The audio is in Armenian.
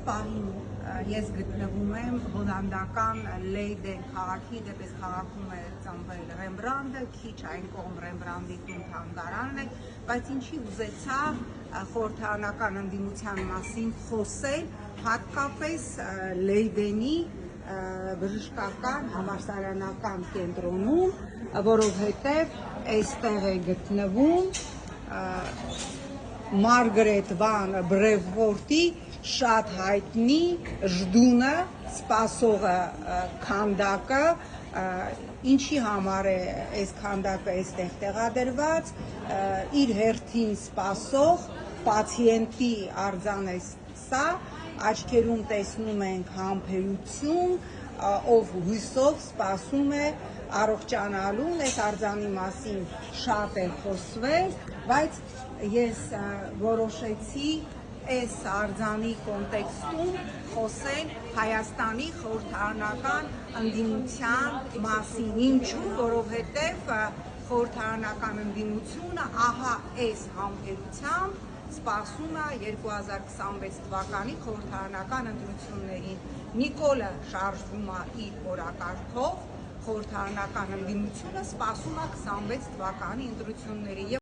պահին ես գտնվում եմ հոլանդական Լեյդեն քաղաքի, դեպս քաղաքում է ծնվել Ռեմբրանդը, քիչ այն կողմ Ռեմբրանդի տուն թանգարանն է, բայց ինչի ուզեցա խորհրդարանական ընդդիմության մասին խոսել, հատկապես Լեյդենի բժշկական համալսարանական կենտրոնում, որովհետև այստեղ է գտնվում Մարգարետ վան Բրեվորտի շատ հայտնի ժդունը, սպասողը քանդակը, ինչի համար է այս քանդակը այստեղ տեղադրված, իր հերթին սպասող պացիենտի արձան է սա, աչքերում տեսնում ենք համբերություն, ով հույսով սպասում է առողջանալուն, այս արձանի մասին շատ է խոսվել, բայց ես որոշեցի այս արձանի կոնտեքստում խոսել Հայաստանի խորհրդարանական ընդդիմության մասին, ինչու, որովհետև խորհրդարանական ընդդիմությունը ահա այս համբերությամբ սպասում է 2026 թվականի խորհրդարանական ընտրություններին։ Նիկոլը շարժվում է իր օրակարգով, խորհրդարանական ընդդիմությունը սպասում է 26 թվականի ընտրությունների։